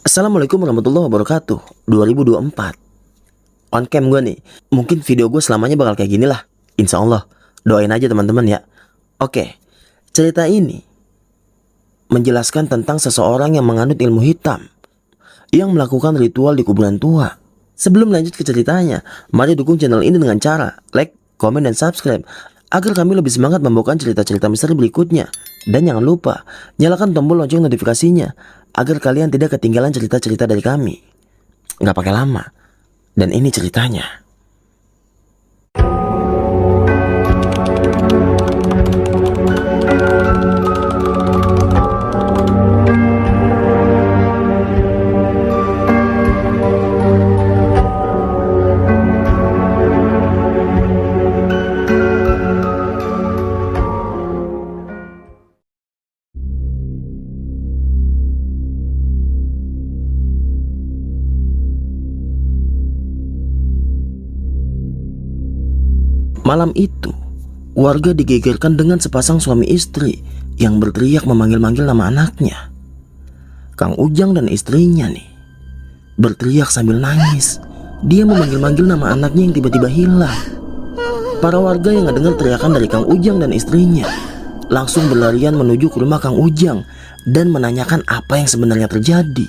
Assalamualaikum warahmatullahi wabarakatuh. 2024 on cam gue nih. Mungkin video gue selamanya bakal kayak gini lah, insya Allah. Doain aja teman-teman ya. Oke, cerita ini menjelaskan tentang seseorang yang menganut ilmu hitam, yang melakukan ritual di kuburan tua. Sebelum lanjut ke ceritanya, mari dukung channel ini dengan cara like, komen, dan subscribe agar kami lebih semangat membawakan cerita-cerita misteri berikutnya. Dan jangan lupa nyalakan tombol lonceng notifikasinya agar kalian tidak ketinggalan cerita-cerita dari kami. Nggak pakai lama. Dan ini ceritanya. Malam itu, warga digegerkan dengan sepasang suami istri yang berteriak memanggil-manggil nama anaknya. Kang Ujang dan istrinya nih berteriak sambil nangis. Dia memanggil-manggil nama anaknya yang tiba-tiba hilang. Para warga yang ngedengar teriakan dari Kang Ujang dan istrinya langsung berlarian menuju ke rumah Kang Ujang dan menanyakan apa yang sebenarnya terjadi.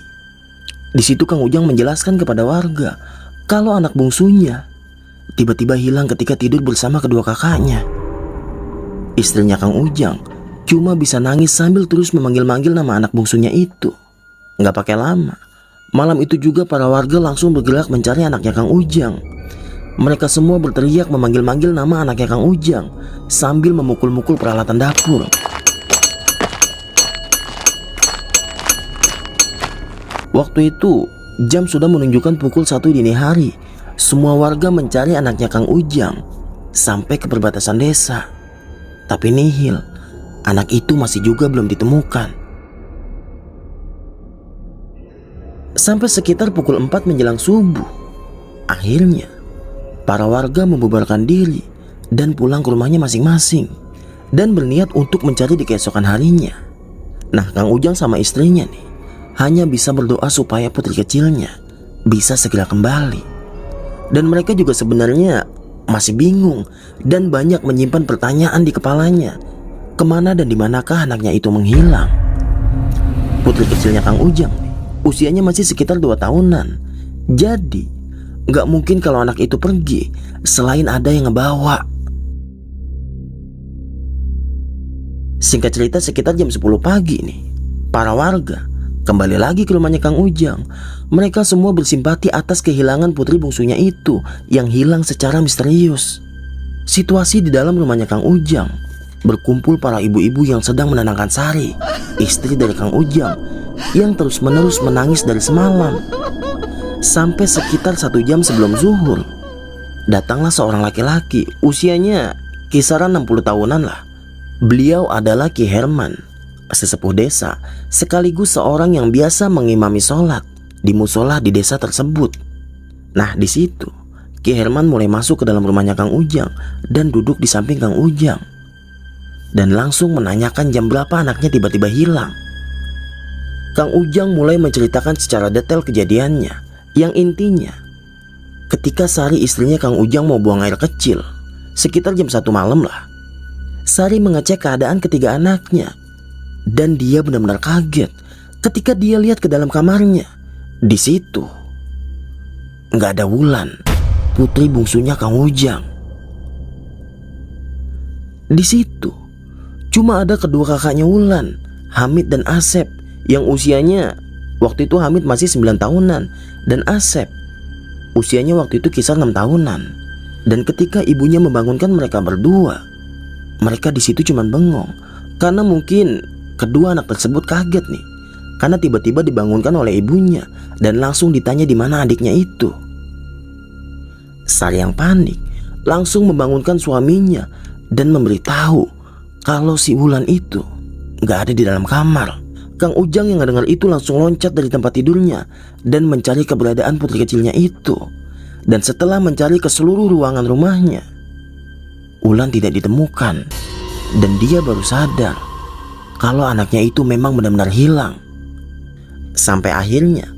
Di situ Kang Ujang menjelaskan kepada warga kalau anak bungsunya tiba-tiba hilang ketika tidur bersama kedua kakaknya. Istrinya Kang Ujang cuma bisa nangis sambil terus memanggil-manggil nama anak bungsunya itu. Nggak pakai lama, malam itu juga para warga langsung bergerak mencari anaknya Kang Ujang. Mereka semua berteriak memanggil-manggil nama anaknya Kang Ujang sambil memukul-mukul peralatan dapur. Waktu itu jam sudah menunjukkan pukul 1 dini hari. Semua warga mencari anaknya Kang Ujang sampai ke perbatasan desa. Tapi nihil, anak itu masih juga belum ditemukan. Sampai sekitar pukul 4 menjelang subuh, akhirnya para warga membubarkan diri dan pulang ke rumahnya masing-masing dan berniat untuk mencari di keesokan harinya. Nah, Kang Ujang sama istrinya nih hanya bisa berdoa supaya putri kecilnya bisa segera kembali. Dan mereka juga sebenarnya masih bingung dan banyak menyimpan pertanyaan di kepalanya. Kemana dan dimanakah anaknya itu menghilang? Putri kecilnya Kang Ujang nih, usianya masih sekitar 2 tahunan. Jadi gak mungkin kalau anak itu pergi selain ada yang ngebawa. Singkat cerita, sekitar jam 10 pagi nih, para warga kembali lagi ke rumahnya Kang Ujang. Mereka semua bersimpati atas kehilangan putri bungsunya itu yang hilang secara misterius. Situasi di dalam rumahnya Kang Ujang, berkumpul para ibu-ibu yang sedang menenangkan Sari, istri dari Kang Ujang, yang terus-menerus menangis dari semalam. Sampai sekitar 1 jam sebelum zuhur, datanglah seorang laki-laki, usianya kisaran 60 tahunan lah. Beliau adalah Ki Herman, sesepuh desa, sekaligus seorang yang biasa mengimami sholat di musola di desa tersebut. Nah, di situ Ki Herman mulai masuk ke dalam rumahnya Kang Ujang dan duduk di samping Kang Ujang dan langsung menanyakan jam berapa anaknya tiba-tiba hilang. Kang Ujang mulai menceritakan secara detail kejadiannya, yang intinya ketika Sari istrinya Kang Ujang mau buang air kecil sekitar jam 1 malam lah, Sari mengecek keadaan ketiga anaknya. Dan dia benar-benar kaget ketika dia lihat ke dalam kamarnya. Di situ nggak ada Wulan, putri bungsunya Kang Ujang. Di situ cuma ada kedua kakaknya Wulan, Hamid dan Asep, yang usianya waktu itu Hamid masih 9 tahunan dan Asep usianya waktu itu kisar 6 tahunan. Dan ketika ibunya membangunkan mereka berdua, mereka di situ cuma bengong karena mungkin kedua anak tersebut kaget nih, karena tiba-tiba dibangunkan oleh ibunya dan langsung ditanya di mana adiknya itu. Sari yang panik langsung membangunkan suaminya dan memberitahu kalau si Wulan itu gak ada di dalam kamar. Kang Ujang yang ngedengar itu langsung loncat dari tempat tidurnya dan mencari keberadaan putri kecilnya itu. Dan setelah mencari ke seluruh ruangan rumahnya, Wulan tidak ditemukan. Dan dia baru sadar kalau anaknya itu memang benar-benar hilang. Sampai akhirnya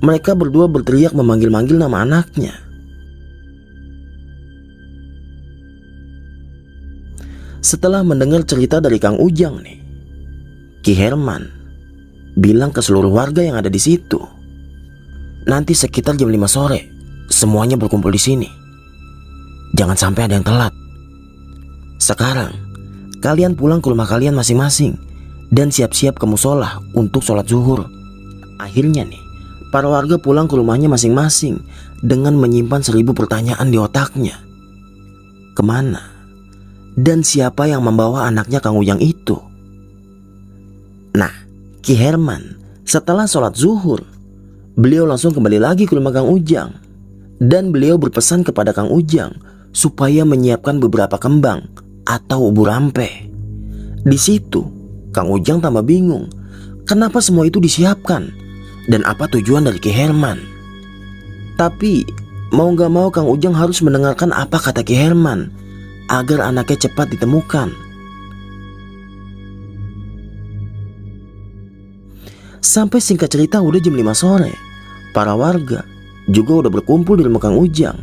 Mereka berdua berteriak memanggil-manggil nama anaknya. Setelah mendengar cerita dari Kang Ujang nih, Ki Herman bilang ke seluruh warga yang ada di situ, nanti sekitar jam 5 sore semuanya berkumpul di sini. Jangan sampai ada yang telat. Sekarang kalian pulang ke rumah kalian masing-masing dan siap-siap ke musola untuk sholat zuhur. Akhirnya nih, para warga pulang ke rumahnya masing-masing dengan menyimpan 1000 pertanyaan di otaknya. Kemana dan siapa yang membawa anaknya Kang Ujang itu? Nah, Ki Herman setelah sholat zuhur, beliau langsung kembali lagi ke rumah Kang Ujang. Dan beliau berpesan kepada Kang Ujang supaya menyiapkan beberapa kembang atau ubur rampe. Di situ, Kang Ujang tambah bingung, kenapa semua itu disiapkan dan apa tujuan dari Ki Herman. Tapi mau gak mau Kang Ujang harus mendengarkan apa kata Ki Herman agar anaknya cepat ditemukan. Sampai singkat cerita udah jam 5 sore, para warga juga udah berkumpul di rumah Kang Ujang.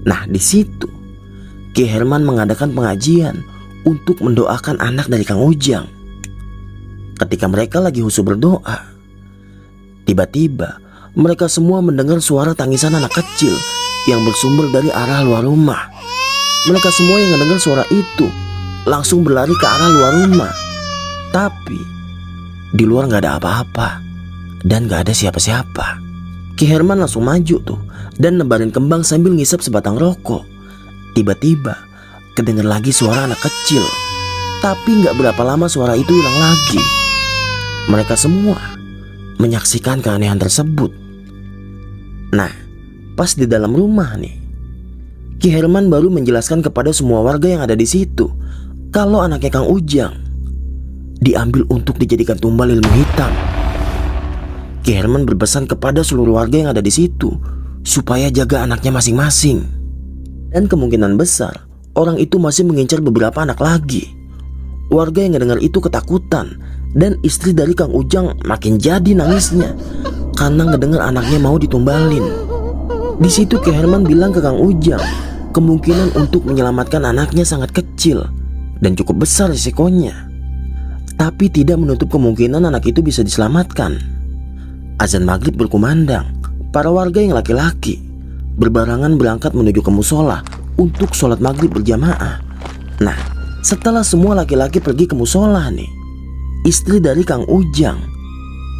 Nah, di situ Ki Herman mengadakan pengajian untuk mendoakan anak dari Kang Ujang. Ketika mereka lagi husu berdoa, tiba-tiba mereka semua mendengar suara tangisan anak kecil yang bersumber dari arah luar rumah. Mereka semua yang mendengar suara itu langsung berlari ke arah luar rumah. Tapi di luar gak ada apa-apa dan gak ada siapa-siapa. Ki Herman langsung maju tuh dan nebarin kembang sambil ngisap sebatang rokok. Tiba-tiba kedengar lagi suara anak kecil. Tapi gak berapa lama suara itu hilang lagi. Mereka semua menyaksikan keanehan tersebut. Nah, pas di dalam rumah nih, Ki Herman baru menjelaskan kepada semua warga yang ada di situ kalau anaknya Kang Ujang diambil untuk dijadikan tumbal ilmu hitam. Ki Herman berpesan kepada seluruh warga yang ada di situ supaya jaga anaknya masing-masing. Dan kemungkinan besar orang itu masih mengincar beberapa anak lagi. Warga yang mendengar itu ketakutan dan istri dari Kang Ujang makin jadi nangisnya karena ngedengar anaknya mau ditumbalin. Di situ Ki Herman bilang ke Kang Ujang, kemungkinan untuk menyelamatkan anaknya sangat kecil dan cukup besar risikonya. Tapi tidak menutup kemungkinan anak itu bisa diselamatkan. Azan maghrib berkumandang. Para warga yang laki-laki berbarangan berangkat menuju ke musola untuk sholat maghrib berjamaah. Nah, setelah semua laki-laki pergi ke musola nih, istri dari Kang Ujang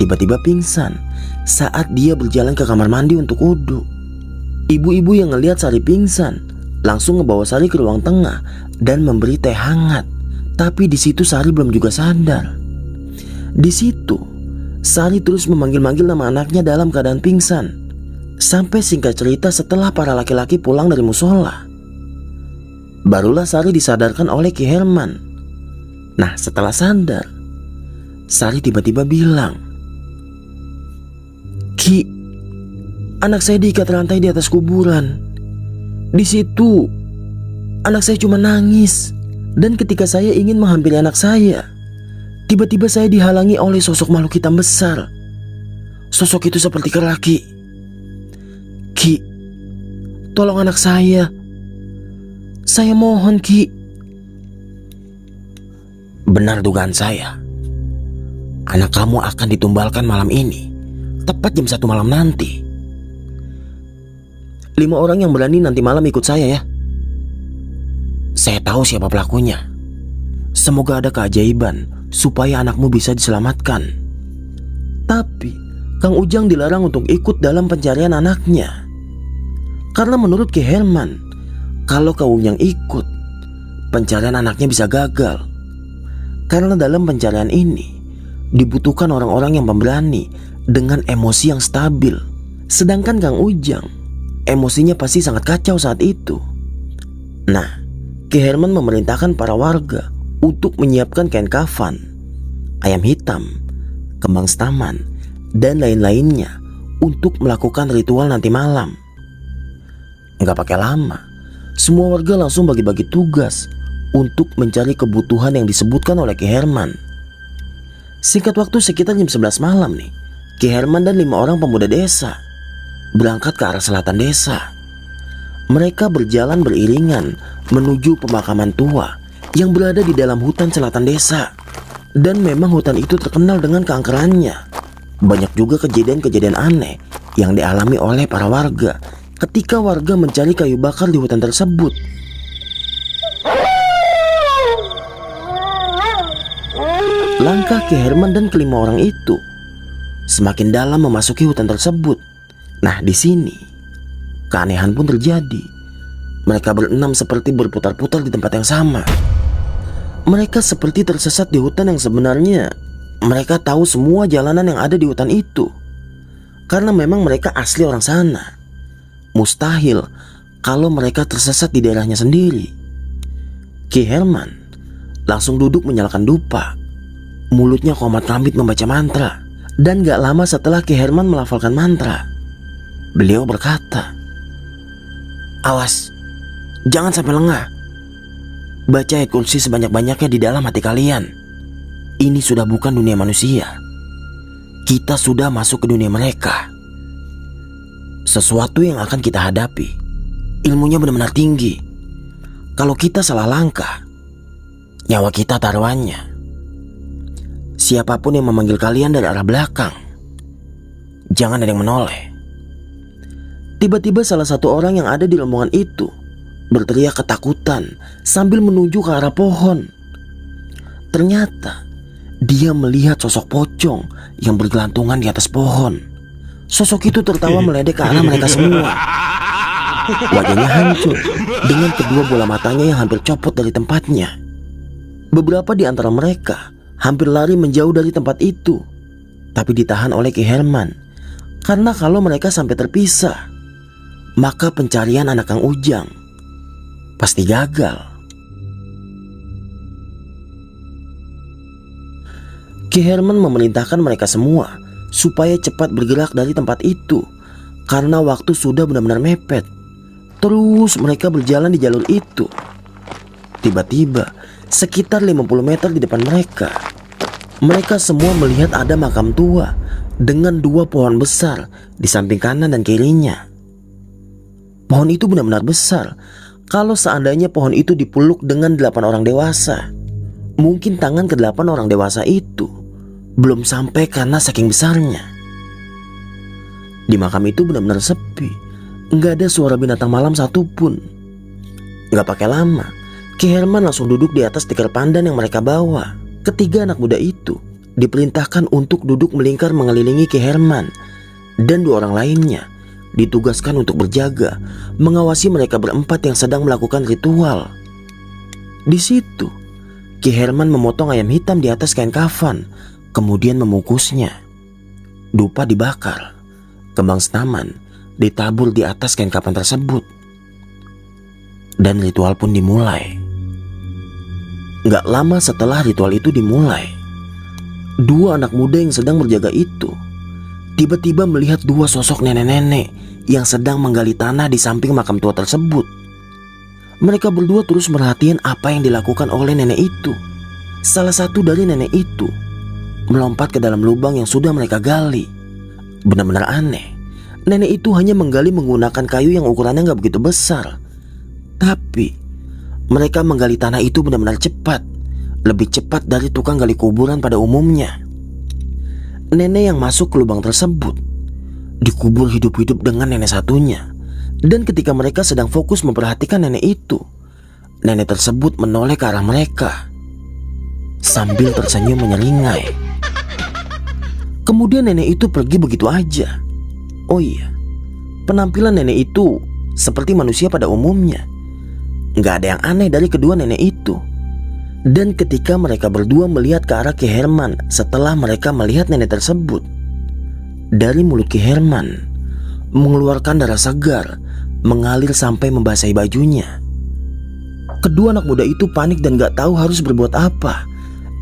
tiba-tiba pingsan saat dia berjalan ke kamar mandi untuk wudhu. Ibu-ibu yang ngelihat Sari pingsan langsung ngebawa Sari ke ruang tengah dan memberi teh hangat. Tapi di situ Sari belum juga sadar. Di situ Sari terus memanggil-manggil nama anaknya dalam keadaan pingsan. Sampai singkat cerita setelah para laki-laki pulang dari musola, barulah Sari disadarkan oleh Ki Herman. Nah, setelah sadar, Sari tiba-tiba bilang, "Ki, anak saya diikat rantai di atas kuburan. Di situ anak saya cuma nangis. Dan ketika saya ingin menghampiri anak saya, tiba-tiba saya dihalangi oleh sosok makhluk hitam besar. Sosok itu seperti kera, Ki. Ki, tolong anak saya. Saya mohon, Ki." "Benar dugaan saya. Anak kamu akan ditumbalkan malam ini, tepat jam 1 malam nanti. 5 orang yang berani nanti malam ikut saya ya. Saya tahu siapa pelakunya. Semoga ada keajaiban supaya anakmu bisa diselamatkan." Tapi Kang Ujang dilarang untuk ikut dalam pencarian anaknya. Karena menurut Ki Herman, kalau Kang Ujang ikut, pencarian anaknya bisa gagal. Karena dalam pencarian ini dibutuhkan orang-orang yang pemberani dengan emosi yang stabil. Sedangkan Kang Ujang emosinya pasti sangat kacau saat itu. Nah, Ki Herman memerintahkan para warga untuk menyiapkan kain kafan, ayam hitam, kembang staman, dan lain-lainnya untuk melakukan ritual nanti malam. Nggak pakai lama, semua warga langsung bagi-bagi tugas untuk mencari kebutuhan yang disebutkan oleh Ki Herman. Singkat waktu sekitar jam 11 malam nih, Ki Herman dan 5 orang pemuda desa berangkat ke arah selatan desa. Mereka berjalan beriringan menuju pemakaman tua yang berada di dalam hutan selatan desa. Dan memang hutan itu terkenal dengan keangkerannya. Banyak juga kejadian-kejadian aneh yang dialami oleh para warga ketika warga mencari kayu bakar di hutan tersebut. Langkah Ki Herman dan ke-5 orang itu semakin dalam memasuki hutan tersebut. Nah, di sini keanehan pun terjadi. Mereka berenam seperti berputar-putar di tempat yang sama. Mereka seperti tersesat di hutan yang sebenarnya mereka tahu semua jalanan yang ada di hutan itu. Karena memang mereka asli orang sana. Mustahil kalau mereka tersesat di daerahnya sendiri. Ki Herman langsung duduk menyalakan dupa. Mulutnya komat kamit membaca mantra. Dan gak lama setelah Ki Herman melafalkan mantra, beliau berkata, "Awas, jangan sampai lengah. Baca ayat kursi sebanyak-banyaknya di dalam hati kalian. Ini sudah bukan dunia manusia. Kita sudah masuk ke dunia mereka. Sesuatu yang akan kita hadapi, ilmunya benar-benar tinggi. Kalau kita salah langkah, nyawa kita taruhannya. Siapapun yang memanggil kalian dari arah belakang, jangan ada yang menoleh." Tiba-tiba salah satu orang yang ada di rombongan itu berteriak ketakutan sambil menuju ke arah pohon. Ternyata dia melihat sosok pocong yang bergelantungan di atas pohon. Sosok itu tertawa meledek ke arah mereka semua. Wajahnya hancur dengan kedua bola matanya yang hampir copot dari tempatnya. Beberapa di antara mereka hampir lari menjauh dari tempat itu, tapi ditahan oleh Ki Herman. Karena kalau mereka sampai terpisah, maka pencarian anak Kang Ujang pasti gagal. Ki Herman memerintahkan mereka semua supaya cepat bergerak dari tempat itu karena waktu sudah benar-benar mepet. Terus mereka berjalan di jalur itu. Tiba-tiba sekitar 50 meter di depan mereka semua melihat ada makam tua dengan 2 pohon besar di samping kanan dan kirinya. Pohon itu benar-benar besar. Kalau seandainya pohon itu dipeluk dengan 8 orang dewasa, mungkin tangan ke-8 orang dewasa itu belum sampai karena saking besarnya. Di makam itu benar-benar sepi. Nggak ada suara binatang malam satupun. Nggak pakai lama, Ki Herman langsung duduk di atas tikar pandan yang mereka bawa. Ketiga anak muda itu diperintahkan untuk duduk melingkar mengelilingi Ki Herman. Dan 2 orang lainnya ditugaskan untuk berjaga, mengawasi mereka berempat yang sedang melakukan ritual. Di situ, Ki Herman memotong ayam hitam di atas kain kafan, kemudian mengukusnya. Dupa dibakar, kembang senaman ditabur di atas kain kafan tersebut. Dan ritual pun dimulai. Gak lama setelah ritual itu dimulai, 2 anak muda yang sedang berjaga itu tiba-tiba melihat 2 sosok nenek-nenek yang sedang menggali tanah di samping makam tua tersebut. Mereka berdua terus merhatiin apa yang dilakukan oleh nenek itu. Salah satu dari nenek itu melompat ke dalam lubang yang sudah mereka gali. Benar-benar aneh. Nenek itu hanya menggali menggunakan kayu yang ukurannya gak begitu besar. Tapi mereka menggali tanah itu benar-benar cepat. Lebih cepat dari tukang gali kuburan pada umumnya. Nenek yang masuk ke lubang tersebut dikubur hidup-hidup dengan nenek satunya. Dan ketika mereka sedang fokus memperhatikan nenek itu, nenek tersebut menoleh ke arah mereka sambil tersenyum menyeringai. Kemudian nenek itu pergi begitu aja. Oh iya, penampilan nenek itu seperti manusia pada umumnya. Gak ada yang aneh dari kedua nenek itu. Dan ketika mereka berdua melihat ke arah Ki Herman setelah mereka melihat nenek tersebut, dari mulut Ki Herman mengeluarkan darah segar mengalir sampai membasahi bajunya. Kedua anak muda itu panik dan gak tahu harus berbuat apa.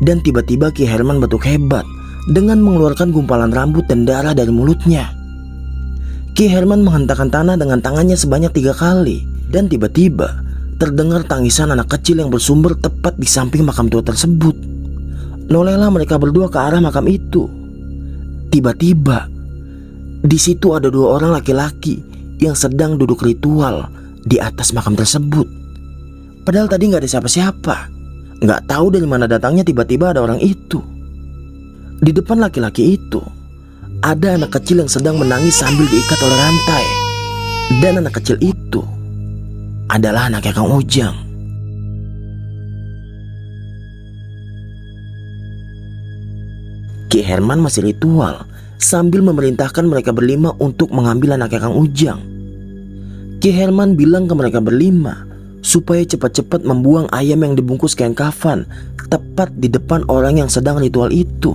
Dan tiba-tiba Ki Herman batuk hebat dengan mengeluarkan gumpalan rambut dan darah dari mulutnya. Ki Herman menghentakkan tanah dengan tangannya sebanyak 3 kali. Dan tiba-tiba terdengar tangisan anak kecil yang bersumber tepat di samping makam tua tersebut. Nolehlah mereka berdua ke arah makam itu. Tiba-tiba di situ ada dua orang laki-laki yang sedang duduk ritual di atas makam tersebut. Padahal tadi gak ada siapa-siapa. Gak tahu dari mana datangnya tiba-tiba ada orang itu. Di depan laki-laki itu ada anak kecil yang sedang menangis sambil diikat oleh rantai. Dan anak kecil itu adalah anaknya Kang Ujang. Ki Herman masih ritual sambil memerintahkan mereka berlima untuk mengambil anaknya Kang Ujang. Ki Herman bilang ke mereka berlima supaya cepat-cepat membuang ayam yang dibungkus kain kafan tepat di depan orang yang sedang ritual itu.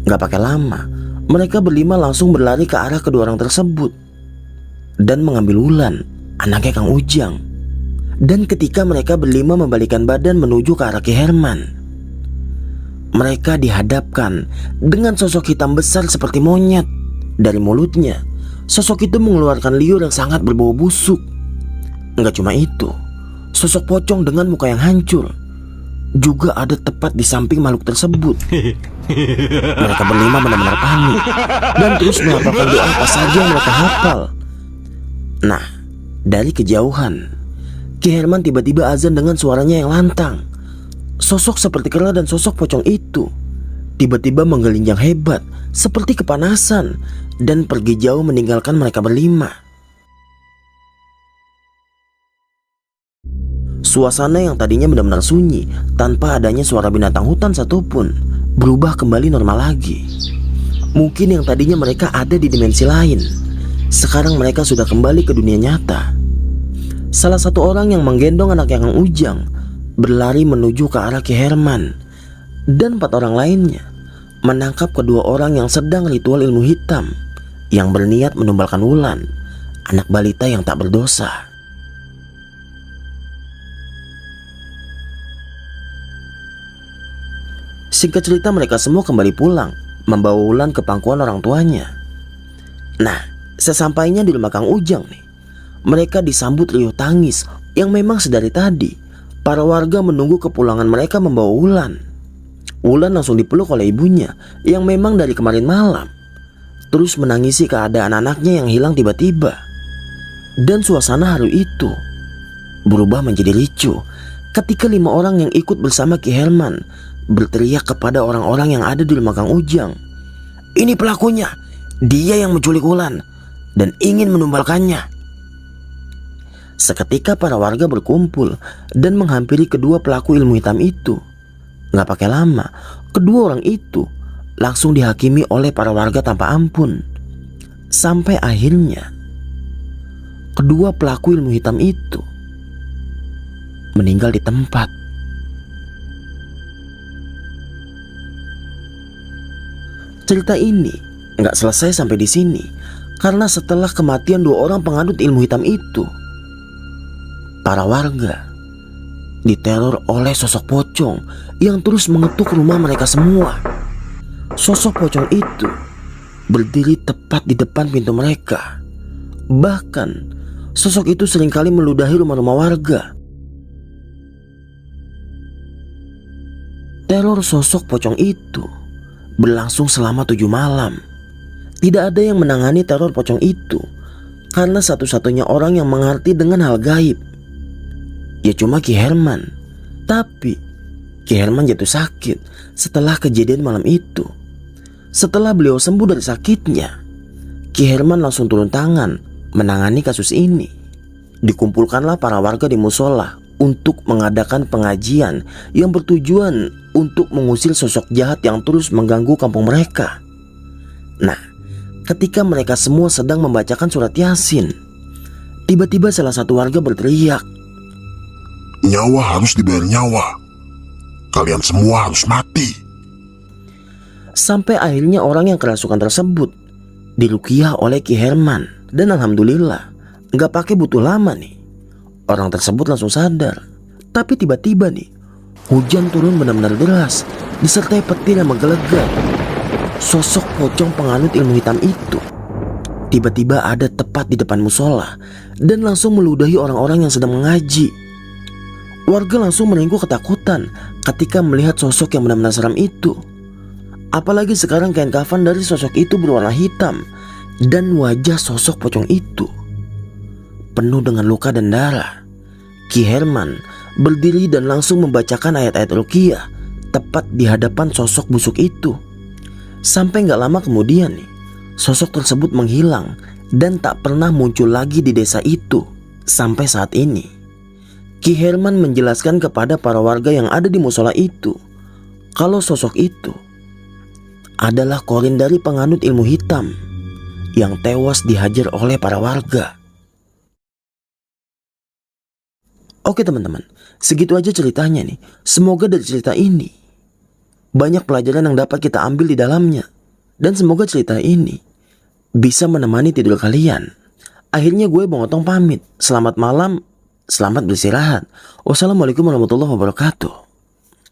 Gak pakai lama, mereka berlima langsung berlari ke arah kedua orang tersebut dan mengambil Wulan, anaknya Kang Ujang. Dan ketika mereka berlima membalikan badan menuju ke arah Ki Herman, mereka dihadapkan dengan sosok hitam besar seperti monyet. Dari mulutnya, sosok itu mengeluarkan liur yang sangat berbau busuk. Enggak cuma itu, sosok pocong dengan muka yang hancur juga ada tepat di samping makhluk tersebut. Mereka berlima benar-benar panik dan terus melafalkan doa apa saja yang mereka hafal. Nah, dari kejauhan, Ki Herman tiba-tiba azan dengan suaranya yang lantang. Sosok seperti kera dan sosok pocong itu tiba-tiba menggelinjang hebat seperti kepanasan dan pergi jauh meninggalkan mereka berlima. Suasana yang tadinya benar-benar sunyi tanpa adanya suara binatang hutan satupun berubah kembali normal lagi. Mungkin yang tadinya mereka ada di dimensi lain, sekarang mereka sudah kembali ke dunia nyata. Salah satu orang yang menggendong anaknya Kang Ujang berlari menuju ke arah Ki Herman, dan 4 orang lainnya menangkap kedua orang yang sedang ritual ilmu hitam yang berniat menumbalkan Wulan, anak balita yang tak berdosa. Singkat cerita, mereka semua kembali pulang membawa Wulan ke pangkuan orang tuanya. Nah, sesampainya di rumah Kang Ujang nih, mereka disambut riuh tangis yang memang sedari tadi para warga menunggu kepulangan mereka membawa Wulan. Wulan langsung dipeluk oleh ibunya yang memang dari kemarin malam terus menangisi keadaan anaknya yang hilang tiba-tiba. Dan suasana haru itu berubah menjadi ricuh ketika 5 orang yang ikut bersama Ki Herman berteriak kepada orang-orang yang ada di rumah Kang Ujang. Ini pelakunya, dia yang menculik Wulan dan ingin menumbalkannya. Seketika para warga berkumpul dan menghampiri kedua pelaku ilmu hitam itu. Gak pakai lama, kedua orang itu langsung dihakimi oleh para warga tanpa ampun. Sampai akhirnya kedua pelaku ilmu hitam itu meninggal di tempat. Cerita ini gak selesai sampai di sini, karena setelah kematian 2 orang penganut ilmu hitam itu, para warga diteror oleh sosok pocong yang terus mengetuk rumah mereka semua. Sosok pocong itu berdiri tepat di depan pintu mereka. Bahkan sosok itu seringkali meludahi rumah-rumah warga. Teror sosok pocong itu berlangsung selama 7 malam. Tidak ada yang menangani teror pocong itu, karena satu-satunya orang yang mengerti dengan hal gaib ya cuma Ki Herman. Tapi Ki Herman jatuh sakit setelah kejadian malam itu. Setelah beliau sembuh dari sakitnya, Ki Herman langsung turun tangan menangani kasus ini. Dikumpulkanlah para warga di musola untuk mengadakan pengajian yang bertujuan untuk mengusir sosok jahat yang terus mengganggu kampung mereka. Nah, ketika mereka semua sedang membacakan surat Yasin, tiba-tiba salah satu warga berteriak, "Nyawa harus dibayar nyawa. Kalian semua harus mati." Sampai akhirnya orang yang kerasukan tersebut diruqyah oleh Ki Herman. Dan alhamdulillah gak pakai butuh lama nih, orang tersebut langsung sadar. Tapi tiba-tiba nih, hujan turun benar-benar deras disertai petir yang menggelegar. Sosok pocong penganut ilmu hitam itu tiba-tiba ada tepat di depan musola dan langsung meludahi orang-orang yang sedang mengaji. Warga langsung meringkuk ketakutan ketika melihat sosok yang benar-benar seram itu. Apalagi sekarang kain kafan dari sosok itu berwarna hitam dan wajah sosok pocong itu penuh dengan luka dan darah. Ki Herman berdiri dan langsung membacakan ayat-ayat ruqyah tepat di hadapan sosok busuk itu. Sampai gak lama kemudian nih, sosok tersebut menghilang dan tak pernah muncul lagi di desa itu sampai saat ini. Ki Herman menjelaskan kepada para warga yang ada di musola itu kalau sosok itu adalah korin dari penganut ilmu hitam yang tewas dihajar oleh para warga. Oke teman-teman, segitu aja ceritanya nih. Semoga dari cerita ini banyak pelajaran yang dapat kita ambil di dalamnya. Dan semoga cerita ini bisa menemani tidur kalian. Akhirnya gue Bang Otong pamit. Selamat malam, selamat beristirahat. Wassalamualaikum warahmatullahi wabarakatuh.